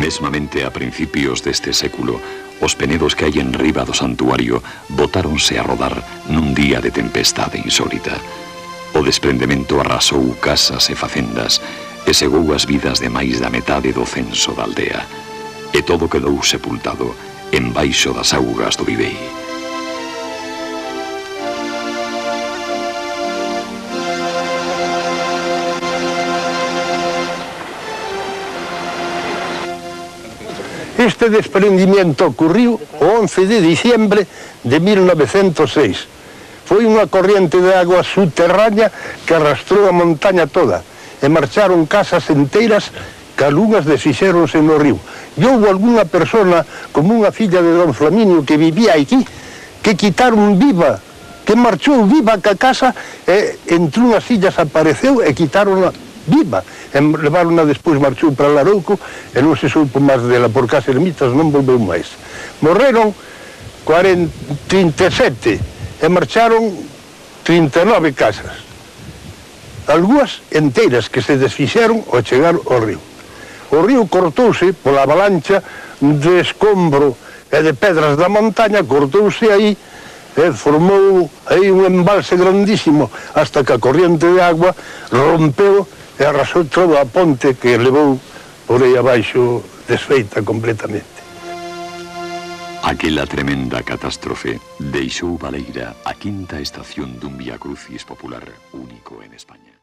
Mesmamente a principios deste século, os penedos que hai en riba do santuario botáronse a rodar nun día de tempestade insólita. O desprendemento arrasou casas e facendas e cegou as vidas de máis da metade do censo da aldea. E todo quedou sepultado embaixo das augas do Bibei. Este desprendimiento ocurriu o 11 de diciembre de 1906. Foi unha corriente de agua subterránea que arrastrou a montaña toda e marcharon casas enteiras que algunhas desfixéronse no río. E houve algunha persona, como unha filla de don Flaminio que vivía aquí, que quitaron viva, que marchou viva ca casa e entre unhas sillas apareceu e quitaron viva. E levaron-na despois, marchou para Larouco e non se soupo máis dela, porque as ermitas non volveu máis. Morreron 37 e marcharon 39 casas. Algúas enteiras que se desfixeron ao chegar ao río. O río cortouse pola avalancha de escombro e de pedras da montaña, cortouse aí e formou aí un embalse grandísimo hasta que a corriente de agua rompeu e arrasou toda a ponte que levou por aí abaixo desfeita completamente. Aquela tremenda catástrofe deixou baleira a quinta estación dun Vía Crucis popular único en España.